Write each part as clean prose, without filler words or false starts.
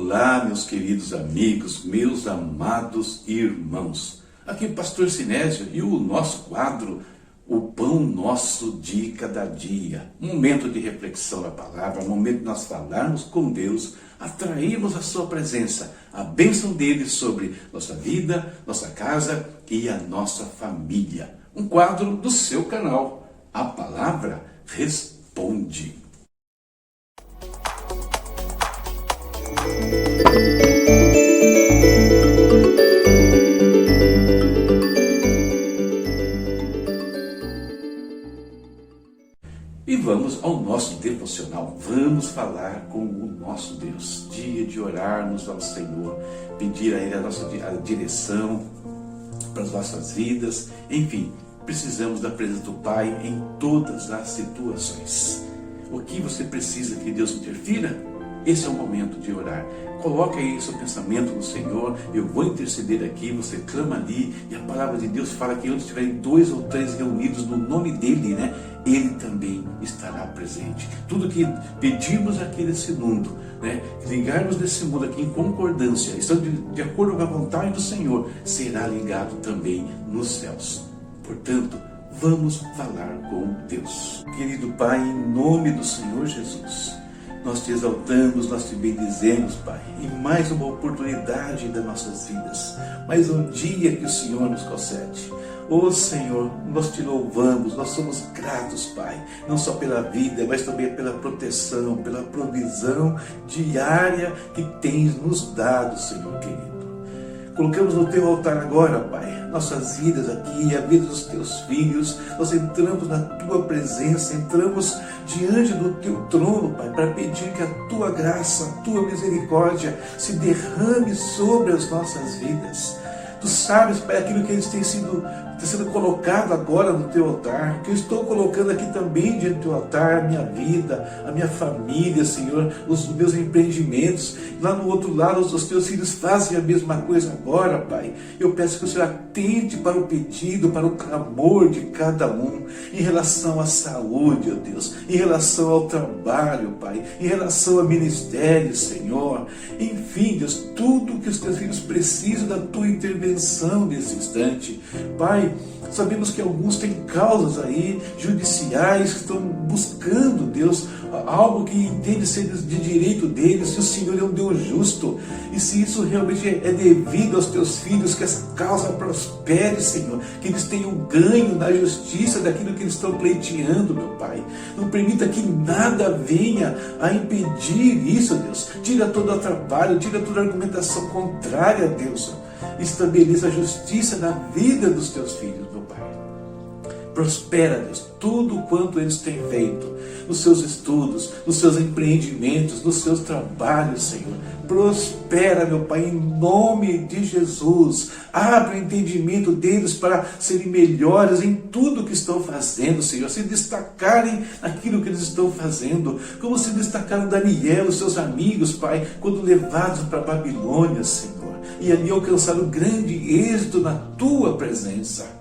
Olá, meus queridos amigos, meus amados irmãos. Aqui o pastor Sinésio e o nosso quadro, o Pão Nosso de Cada Dia. Um momento de reflexão na palavra, um momento de nós falarmos com Deus, atrairmos a sua presença, a bênção dele sobre nossa vida, nossa casa e a nossa família. Um quadro do seu canal, A Palavra Responde. E vamos ao nosso devocional, vamos falar com o nosso Deus. Dia de orarmos ao Senhor, pedir a Ele a direção para as nossas vidas. Enfim, precisamos da presença do Pai em todas as situações. O que você precisa que Deus interfira? Esse é o momento de orar. Coloque aí seu pensamento no Senhor. Eu vou interceder aqui, você clama ali. E a palavra de Deus fala que onde estiverem 2 ou 3 reunidos no nome dEle, Ele também estará presente. Tudo que pedimos aqui nesse mundo, ligarmos nesse mundo aqui em concordância, estando de acordo com a vontade do Senhor, será ligado também nos céus. Portanto, vamos falar com Deus. Querido Pai, em nome do Senhor Jesus, nós te exaltamos, nós te bendizemos, Pai, em mais uma oportunidade das nossas vidas, mais um dia que o Senhor nos concede. Ô Senhor, nós te louvamos, nós somos gratos, Pai, não só pela vida, mas também pela proteção, pela provisão diária que tens nos dado, Senhor querido. Colocamos no teu altar agora, Pai, nossas vidas aqui, a vida dos teus filhos. Nós entramos na tua presença, entramos diante do teu trono, Pai, para pedir que a tua graça, a tua misericórdia se derrame sobre as nossas vidas. Tu sabes, Pai, aquilo que eles têm sido colocado agora no teu altar, que eu estou colocando aqui também diante do teu altar, a minha vida, a minha família, Senhor, os meus empreendimentos. Lá no outro lado, os teus filhos fazem a mesma coisa agora, Pai. Eu peço que o Senhor atente para o pedido, para o clamor de cada um, em relação à saúde, ó Deus, em relação ao trabalho, Pai, em relação ao ministério, Senhor. Enfim, Deus, tudo que os teus filhos precisam da tua intervenção nesse instante. Pai, sabemos que alguns têm causas aí judiciais que estão buscando, Deus, algo que entende ser de direito deles, se o Senhor é um Deus justo, e se isso realmente é devido aos teus filhos, que essa causa prospere, Senhor, que eles tenham ganho na justiça daquilo que eles estão pleiteando, meu Pai. Não permita que nada venha a impedir isso, Deus. Tira todo o trabalho, tira toda a argumentação contrária, Deus. Estabeleça a justiça na vida dos teus filhos, meu Pai. Prospera, Deus, tudo quanto eles têm feito, nos seus estudos, nos seus empreendimentos, nos seus trabalhos, Senhor. Prospera, meu Pai, em nome de Jesus. Abre o entendimento deles para serem melhores em tudo que estão fazendo, Senhor. Se destacarem naquilo que eles estão fazendo, como se destacaram Daniel e seus amigos, Pai, quando levados para a Babilônia, Senhor. E ali alcançaram grande êxito na tua presença.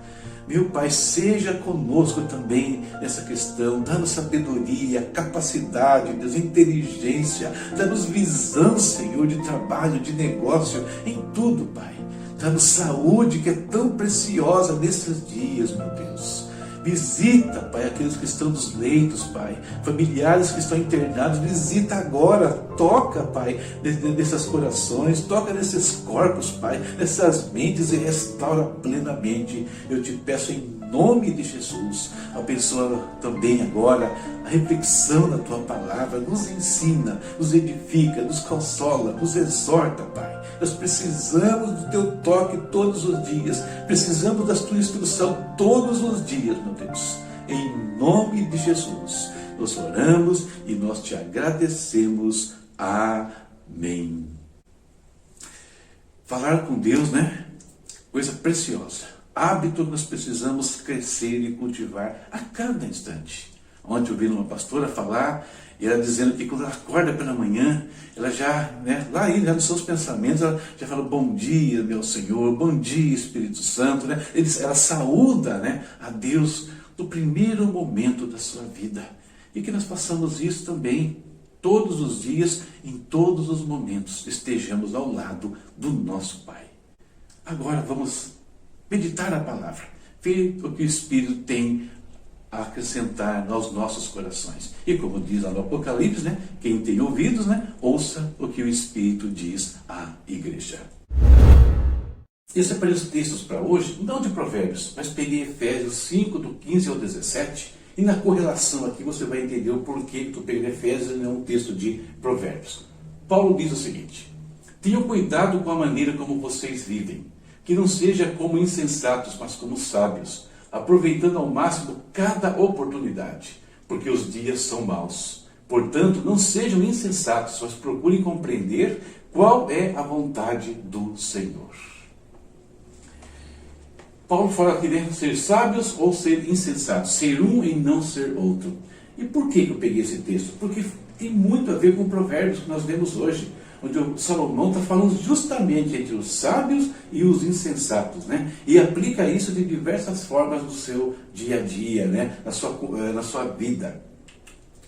Meu Pai, seja conosco também nessa questão, dá-nos sabedoria, capacidade, Deus, inteligência, dá-nos visão, Senhor, de trabalho, de negócio, em tudo, Pai. Dá-nos saúde, que é tão preciosa nesses dias, meu Deus. Visita, Pai, aqueles que estão nos leitos, Pai, familiares que estão internados, visita agora, toca, Pai, nesses corações, toca nesses corpos, Pai, nessas mentes e restaura plenamente. Eu te peço em nome de Jesus, abençoa também agora a reflexão da tua palavra, nos ensina, nos edifica, nos consola, nos exorta, Pai. Nós precisamos do teu toque todos os dias, precisamos da tua instrução todos os dias, meu Deus. Em nome de Jesus, nós oramos e nós te agradecemos. Amém. Falar com Deus, coisa preciosa. Hábito que nós precisamos crescer e cultivar a cada instante. Ontem eu vi uma pastora falar, e ela dizendo que quando ela acorda pela manhã, ela já, lá nos seus pensamentos, ela já fala: bom dia, meu Senhor, bom dia, Espírito Santo. Ela saúda, a Deus no primeiro momento da sua vida. E que nós façamos isso também todos os dias, em todos os momentos, estejamos ao lado do nosso Pai. Agora vamos meditar a palavra, ver o que o Espírito tem a acrescentar aos nossos corações. E como diz lá no Apocalipse, quem tem ouvidos, ouça o que o Espírito diz à igreja. Eu separei os textos para hoje, não de Provérbios, mas peguei Efésios 5, do 15 ao 17, e na correlação aqui você vai entender o porquê que eu peguei Efésios e não um texto de Provérbios. Paulo diz o seguinte: tenham cuidado com a maneira como vocês vivem, que não seja como insensatos, mas como sábios, aproveitando ao máximo cada oportunidade, porque os dias são maus. Portanto, não sejam insensatos, mas procurem compreender qual é a vontade do Senhor. Paulo fala aqui, ser sábios ou ser insensatos, ser um e não ser outro. E por que eu peguei esse texto? Porque tem muito a ver com Provérbios que nós lemos hoje, onde o Salomão está falando justamente entre os sábios e os insensatos, e aplica isso de diversas formas no seu dia a dia, na sua vida.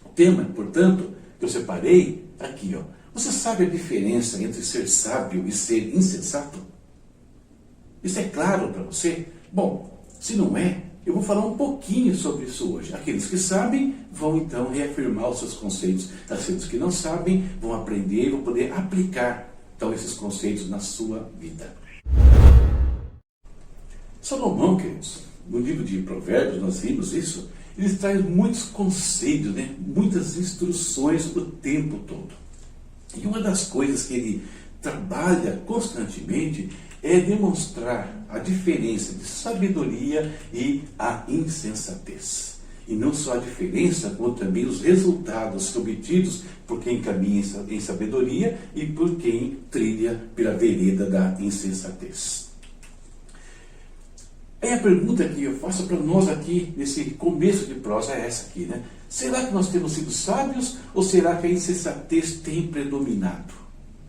O tema, portanto, que eu separei aqui, você sabe a diferença entre ser sábio e ser insensato? Isso é claro para você? Bom, se não é, eu vou falar um pouquinho sobre isso hoje. Aqueles que sabem vão então reafirmar os seus conceitos. Aqueles que não sabem vão aprender e vão poder aplicar então esses conceitos na sua vida. Salomão, queridos, no livro de Provérbios, nós vimos isso, ele traz muitos conselhos, muitas instruções o tempo todo. E uma das coisas que ele trabalha constantemente é demonstrar a diferença de sabedoria e a insensatez. E não só a diferença, como também os resultados obtidos por quem caminha em sabedoria e por quem trilha pela vereda da insensatez. Aí a pergunta que eu faço para nós aqui, nesse começo de prosa, é essa aqui, Será que nós temos sido sábios ou será que a insensatez tem predominado?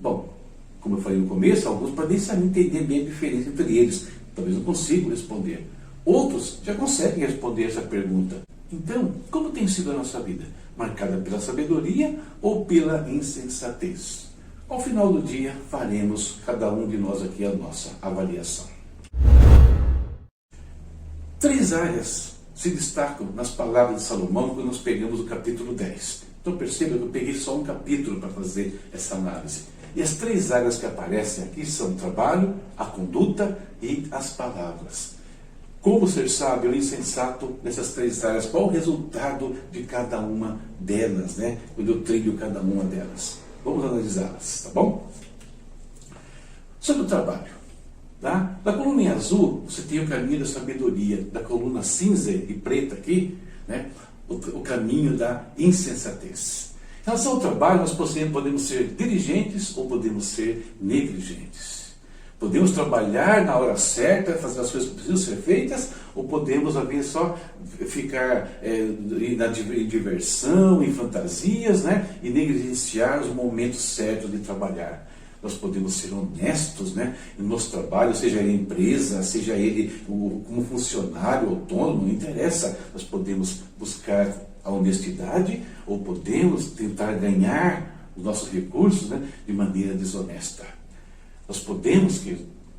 Bom, como eu falei no começo, alguns podem nem entender bem a diferença entre eles. Talvez não consigam responder. Outros já conseguem responder essa pergunta. Então, como tem sido a nossa vida? Marcada pela sabedoria ou pela insensatez? Ao final do dia, faremos, cada um de nós aqui, a nossa avaliação. 3 áreas se destacam nas palavras de Salomão quando nós pegamos o capítulo 10. Então perceba que eu peguei só um capítulo para fazer essa análise. E as 3 áreas que aparecem aqui são o trabalho, a conduta e as palavras. Como ser sábio ou insensato nessas 3 áreas? Qual o resultado de cada uma delas, quando eu trilho cada uma delas? Vamos analisá-las, tá bom? Sobre o trabalho. Na coluna em azul, você tem o caminho da sabedoria. Da coluna cinza e preta aqui, o caminho da insensatez. Em relação ao trabalho, nós podemos ser diligentes ou podemos ser negligentes. Podemos trabalhar na hora certa, fazer as coisas que precisam ser feitas, ou podemos, às vezes, só ficar em diversão, em fantasias, e negligenciar os momentos certos de trabalhar. Nós podemos ser honestos no nosso trabalho, seja ele empresa, seja ele como funcionário, autônomo, não interessa. Nós podemos buscar a honestidade ou podemos tentar ganhar os nossos recursos de maneira desonesta. Nós podemos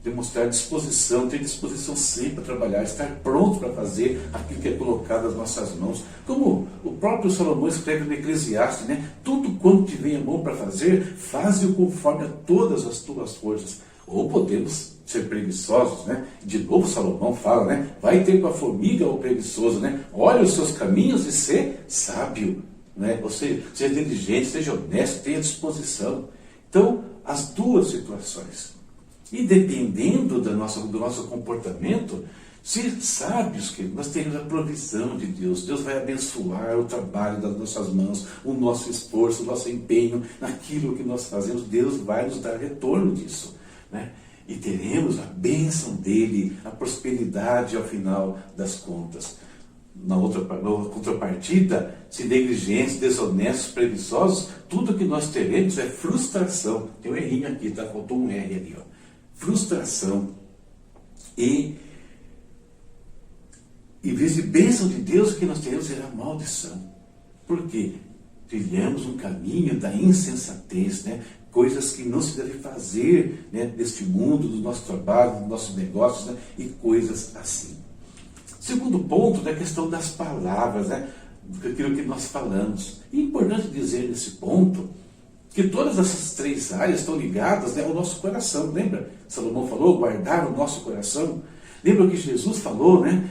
demonstrar disposição, ter disposição sempre para trabalhar, estar pronto para fazer aquilo que é colocado nas nossas mãos. Como o próprio Salomão escreve no Eclesiastes, tudo quanto te vem a mão para fazer, faze-o conforme a todas as tuas forças. Ou podemos ser preguiçosos, De novo Salomão fala, vai ter com a formiga o preguiçoso, Olha os seus caminhos e ser sábio, Ou seja, seja diligente, seja honesto, tenha disposição. Então, as 2 situações. E dependendo do nosso comportamento, ser sábios, que nós temos a provisão de Deus. Deus vai abençoar o trabalho das nossas mãos, o nosso esforço, o nosso empenho naquilo que nós fazemos. Deus vai nos dar retorno disso, E teremos a bênção dele, a prosperidade ao final das contas. Na contrapartida, se negligentes, desonestos, preguiçosos, tudo que nós teremos é frustração. Tem um errinho aqui, faltou um R ali, Frustração. E em vez de bênção de Deus, o que nós teremos será maldição. Por quê? trilhamos um caminho da insensatez, né? Coisas que não se deve fazer, né? Neste mundo, do nosso trabalho, dos nossos negócios, né? E coisas assim. Segundo ponto, né? A questão das palavras, né? Aquilo que nós falamos. E é importante dizer nesse ponto que todas essas três áreas estão ligadas, né, ao nosso coração. Lembra? Salomão falou, guardar o nosso coração. Lembra o que Jesus falou, né?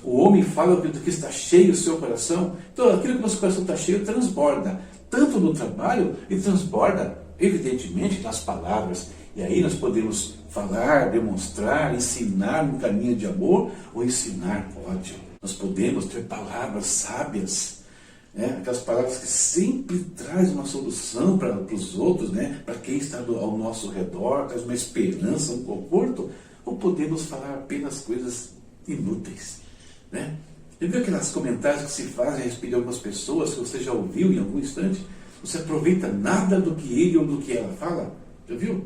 O homem fala do que está cheio o seu coração. Então, aquilo que o nosso coração está cheio transborda, tanto no trabalho e transborda, evidentemente, nas palavras. E aí nós podemos falar, demonstrar, ensinar um caminho de amor ou ensinar ódio. Nós podemos ter palavras sábias, né? Aquelas palavras que sempre trazem uma solução para os outros, né? Para quem está ao nosso redor, traz uma esperança, um conforto. Ou podemos falar apenas coisas inúteis, né? Já viu aqueles comentários que se fazem a respeito de algumas pessoas que você já ouviu em algum instante? Você aproveita nada do que ele ou do que ela fala? Já viu?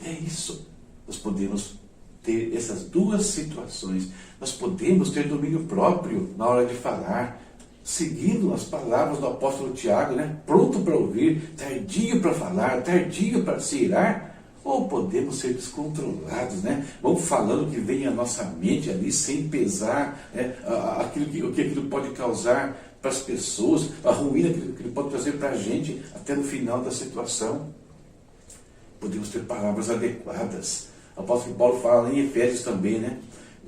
É isso. Nós podemos ter essas duas situações. Nós podemos ter domínio próprio na hora de falar, seguindo as palavras do apóstolo Tiago, né? Pronto para ouvir, tardio para falar, tardio para se irar. Ou podemos ser descontrolados, né? Vamos falando o que vem à nossa mente ali, sem pesar, né? O que aquilo pode causar para as pessoas, a ruína que ele pode trazer para a gente até no final da situação. Podemos ter palavras adequadas. O apóstolo Paulo fala em Efésios também, né?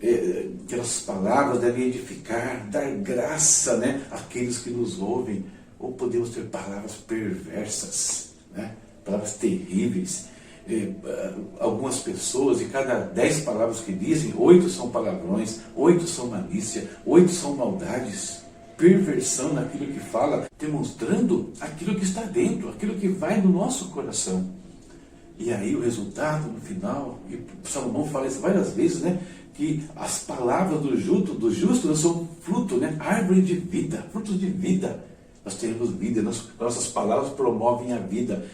Que as palavras devem edificar, dar graça, né, àqueles que nos ouvem. Ou podemos ter palavras perversas, né? Palavras terríveis. Algumas pessoas, de cada 10 palavras que dizem, 8 são palavrões, 8 são malícia, 8 são maldades, perversão naquilo que fala, demonstrando aquilo que está dentro, aquilo que vai no nosso coração. E aí o resultado, no final, e Salomão fala isso várias vezes, né? Que as palavras do justo são fruto, né? Árvore de vida, frutos de vida. Nós teremos vida, nossas palavras promovem a vida,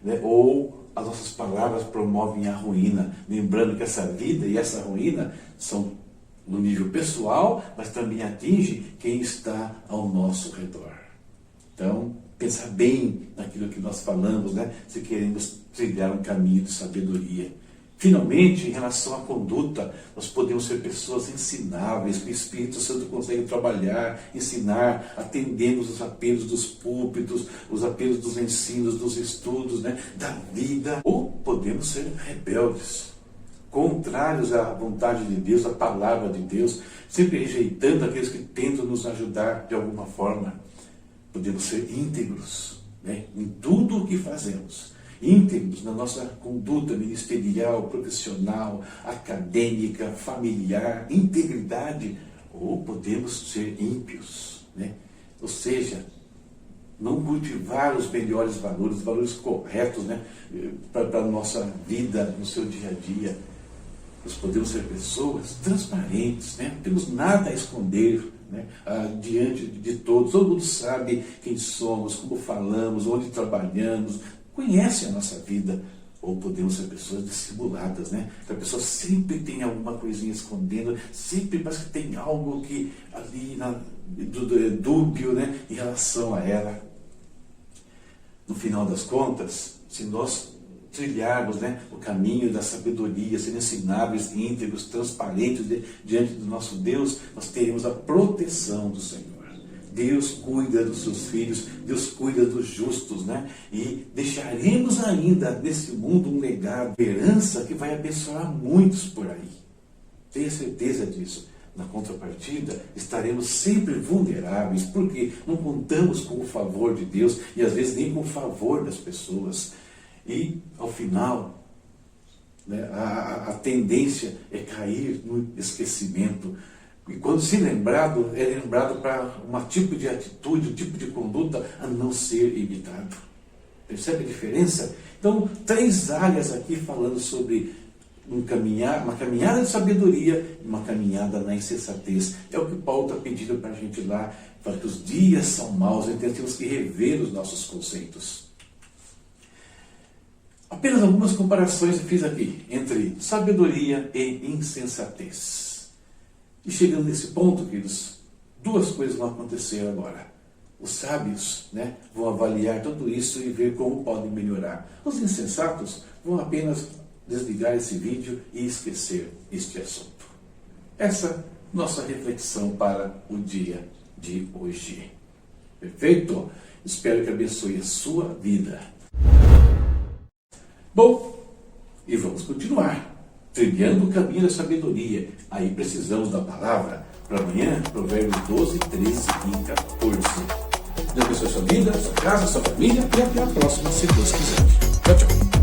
né? Ou as nossas palavras promovem a ruína. Lembrando que essa vida e essa ruína são no nível pessoal, mas também atinge quem está ao nosso redor. Então, pensar bem naquilo que nós falamos, né? Se queremos trilhar um caminho de sabedoria. Finalmente, em relação à conduta, nós podemos ser pessoas ensináveis, que o Espírito Santo consegue trabalhar, ensinar, atendemos os apelos dos púlpitos, os apelos dos ensinos, dos estudos, né, da vida. Ou podemos ser rebeldes, contrários à vontade de Deus, à palavra de Deus, sempre rejeitando aqueles que tentam nos ajudar de alguma forma. Podemos ser íntegros, né, em tudo o que fazemos. Íntegros na nossa conduta ministerial, profissional, acadêmica, familiar, integridade, ou podemos ser ímpios, né? Ou seja, não cultivar os melhores valores, os valores corretos, né? Para a nossa vida, no seu dia a dia. Nós podemos ser pessoas transparentes, né? Não temos nada a esconder, né? Diante de todos. Todo mundo sabe quem somos, como falamos, onde trabalhamos, conhece a nossa vida. Ou podemos ser pessoas dissimuladas, né? Que a pessoa sempre tem alguma coisinha escondendo, sempre parece que tem algo que ali dúbio, né, em relação a ela. No final das contas, se nós trilharmos, né, o caminho da sabedoria, ser ensináveis, íntegros, transparentes diante do nosso Deus, nós teremos a proteção do Senhor. Deus cuida dos seus filhos, Deus cuida dos justos, né? E deixaremos ainda nesse mundo um legado, herança que vai abençoar muitos por aí. Tenha certeza disso. Na contrapartida, estaremos sempre vulneráveis, porque não contamos com o favor de Deus e às vezes nem com o favor das pessoas. E, ao final, né, a tendência é cair no esquecimento. E quando se lembrado, é lembrado para um tipo de atitude, um tipo de conduta a não ser imitado. Percebe a diferença? Então, 3 áreas aqui falando sobre uma caminhada de sabedoria e uma caminhada na insensatez. É o que Paulo está pedindo para a gente lá, para que os dias são maus, então temos que rever os nossos conceitos. Apenas algumas comparações eu fiz aqui entre sabedoria e insensatez. E chegando nesse ponto, queridos, 2 coisas vão acontecer agora. Os sábios, né, vão avaliar tudo isso e ver como podem melhorar. Os insensatos vão apenas desligar esse vídeo e esquecer este assunto. Essa nossa reflexão para o dia de hoje. Perfeito? Espero que abençoe a sua vida. Bom, e vamos continuar trilhando o caminho da sabedoria. Aí precisamos da palavra. Para amanhã, Provérbios 12, 13 e 14. Deus abençoe a sua vida, sua casa, sua família e até a próxima, se Deus quiser. Tchau, tchau.